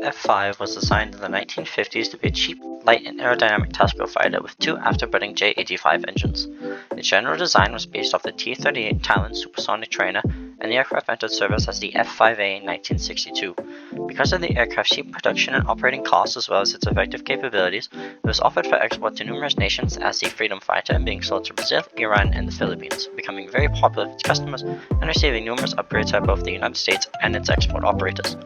F-5 was designed in the 1950s to be a cheap, light, and aerodynamic tactical fighter with two afterburning J-85 engines. Its general design was based off the T-38 Talon supersonic trainer, and the aircraft entered service as the F-5E in 1962. Because of the aircraft's cheap production and operating costs as well as its effective capabilities, it was offered for export to numerous nations as the Freedom Fighter, being sold to Brazil, Iran, and the Philippines, becoming very popular with its customers and receiving numerous upgrades by both the United States and its export operators.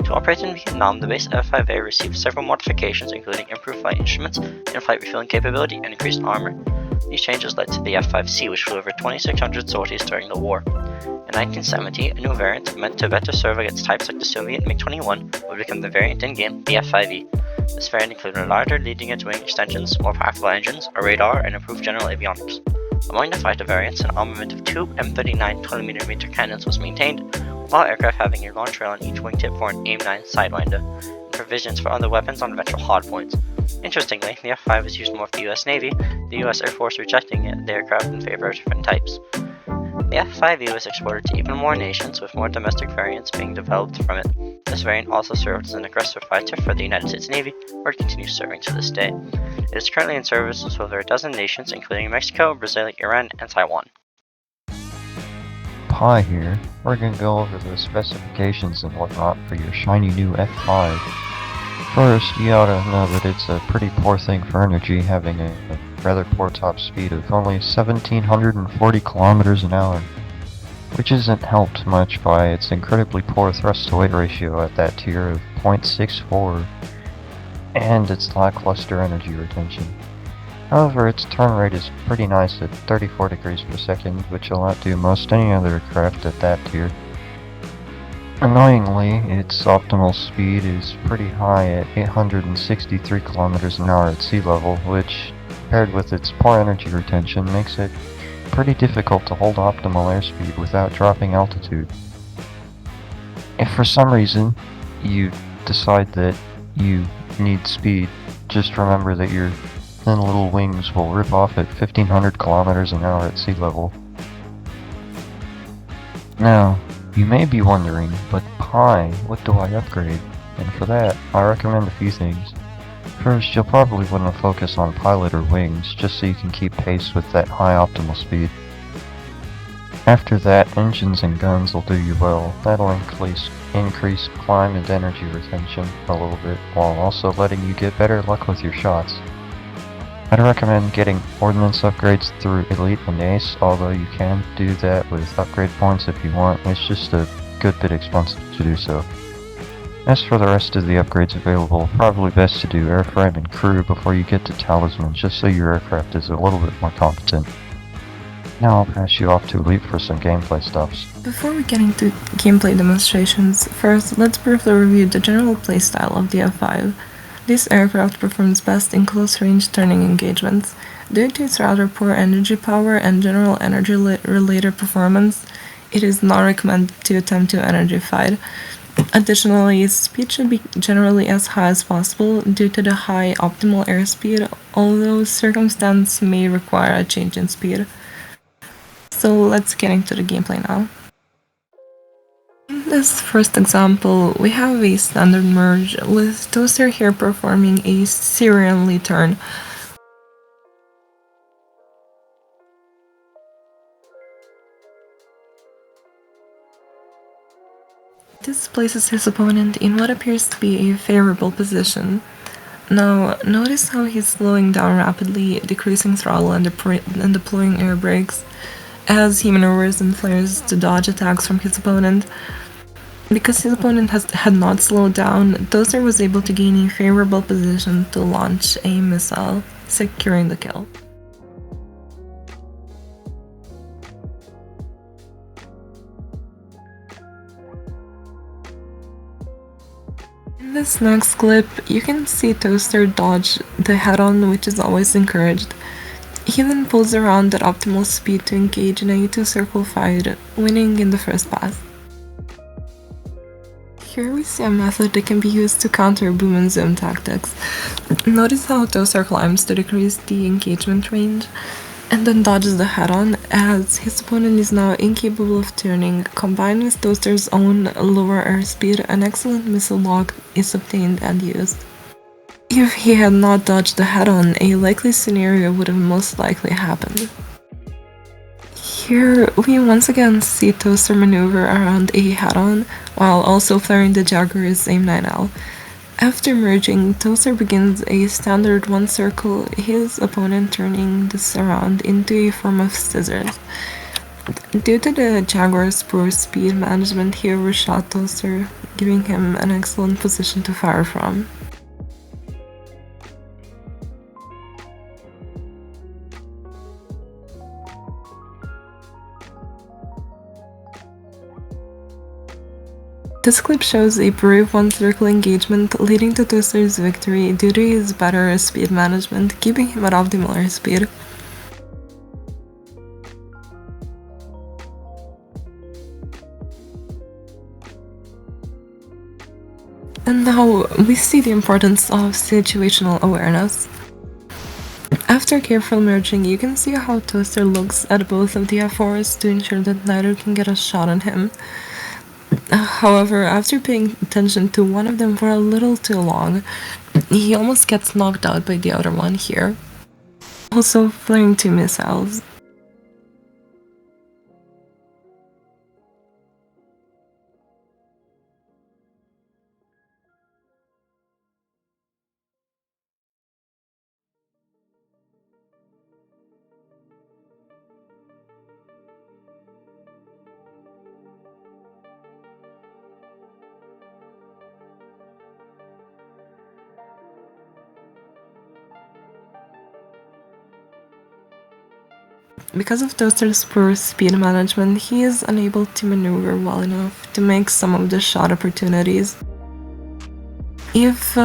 To operate in Vietnam, the base F-5A received several modifications including improved flight instruments, in-flight refueling capability, and increased armor. These changes led to the F-5C, which flew over 2,600 sorties during the war. In 1970, a new variant, meant to better serve against types like the Soviet MiG-21, would become the variant in-game, the F-5E. This variant included larger leading-edge wing extensions, more powerful engines, a radar, and improved general avionics. Among the fighter variants, an armament of two M39 20mm cannons was maintained, with all aircraft having a launch rail on each wingtip for an AIM-9 Sidewinder, and provisions for other weapons on eventual hardpoints. Interestingly, the F-5 was used more for the US Navy, the US Air Force rejecting the aircraft in favor of different types. The F-5E was exported to even more nations, with more domestic variants being developed from it. This variant also served as an aggressive fighter for the United States Navy, where it continues serving to this day. It is currently in service with over a dozen nations, including Mexico, Brazil, Iran, and Taiwan. Pi here. We're gonna go over the specifications and whatnot for your shiny new F-5. First, you ought to know that it's a pretty poor thing for energy, having a rather poor top speed of only 1,740 kilometers an hour, which isn't helped much by its incredibly poor thrust-to-weight ratio at that tier of 0.64, and its lackluster energy retention. However, its turn rate is pretty nice at 34 degrees per second, which will outdo most any other craft at that tier. Annoyingly, its optimal speed is pretty high at 863 kilometers an hour at sea level, which, paired with its poor energy retention, makes it pretty difficult to hold optimal airspeed without dropping altitude. If for some reason you decide that you need speed, just remember that your thin little wings will rip off at 1,500 kilometers an hour at sea level. Now, you may be wondering, but Pi, what do I upgrade? And for that, I recommend a few things. First, you'll probably want to focus on pilot or wings, just so you can keep pace with that high optimal speed. After that, engines and guns will do you well. That'll increase climb and energy retention a little bit, while also letting you get better luck with your shots. I'd recommend getting ordnance upgrades through Elite and Ace, although you can do that with upgrade points if you want. It's just a good bit expensive to do so. As for the rest of the upgrades available, probably best to do airframe and crew before you get to Talisman, just so your aircraft is a little bit more competent. Now I'll pass you off to Elite for some gameplay stuffs. Before we get into gameplay demonstrations, first let's briefly review the general playstyle of the F-5. This aircraft performs best in close-range turning engagements. Due to its rather poor energy power and general energy-related performance, it is not recommended to attempt to energy fight. Additionally, its speed should be generally as high as possible due to the high optimal airspeed, although circumstance may require a change in speed. So let's get into the gameplay now. In this first example, we have a standard merge, with Toaster here performing a serially turn. This places his opponent in what appears to be a favorable position. Now, notice how he's slowing down rapidly, decreasing throttle and deploying air brakes, as he maneuvers and flares to dodge attacks from his opponent. Because his opponent had not slowed down, Toaster was able to gain a favorable position to launch a missile, securing the kill. In this next clip, you can see Toaster dodge the head-on, which is always encouraged. He then pulls around at optimal speed to engage in a two-circle fight, winning in the first pass. Here we see a method that can be used to counter boom and zoom tactics. Notice how Toaster climbs to decrease the engagement range, and then dodges the head-on, as his opponent is now incapable of turning. Combined with Toaster's own lower airspeed, an excellent missile lock is obtained and used. If he had not dodged the head-on, a likely scenario would have most likely happened. Here, we once again see Toaster maneuver around a head-on, while also flaring the Jaguar's AIM-9L. After merging, Toaster begins a standard one circle, his opponent turning this around into a form of scissors. Due to the Jaguar's poor speed management, he overshot Toaster, giving him an excellent position to fire from. This clip shows a brave one-circle engagement leading to Toaster's victory due to his better speed management, keeping him at optimal airspeed. And now we see the importance of situational awareness. After careful merging, you can see how Toaster looks at both of the F4s to ensure that neither can get a shot on him. However, after paying attention to one of them for a little too long, he almost gets knocked out by the other one here. Also flaring 2 missiles. Because of Toaster's poor speed management, he is unable to maneuver well enough to make some of the shot opportunities. If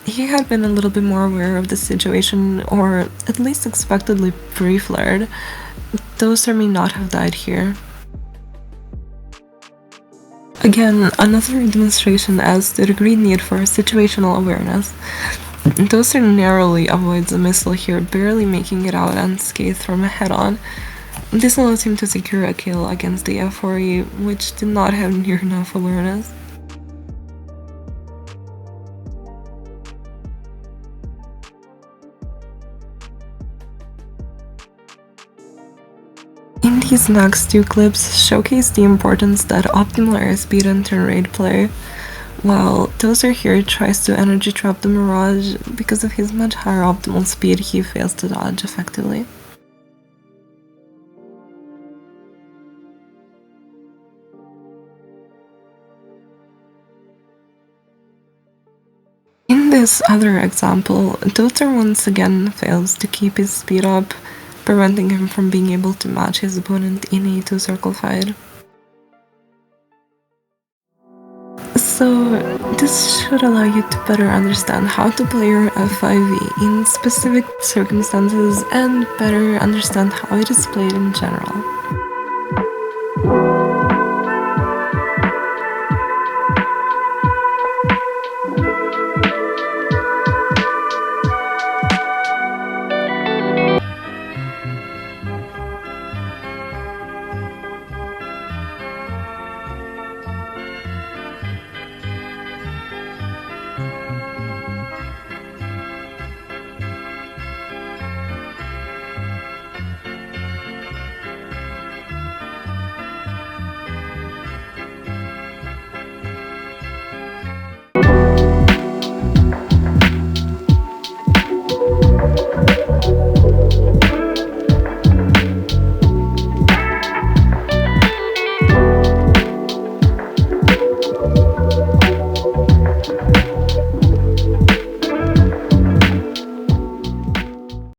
he had been a little bit more aware of the situation, or at least expectedly pre-flared, Toaster may not have died here. Again, another demonstration as to the great need for situational awareness. Toaster narrowly avoids a missile here, barely making it out unscathed from a head-on. This allows him to secure a kill against the F-5E, which did not have near enough awareness. In these next 2 clips showcase the importance that optimal airspeed and turn rate play, while Toaster here tries to energy trap the Mirage. Because of his much higher optimal speed, he fails to dodge effectively. In this other example, Toaster once again fails to keep his speed up, preventing him from being able to match his opponent in a 2-circle fight. So, this should allow you to better understand how to play your F-5E in specific circumstances and better understand how it is played in general.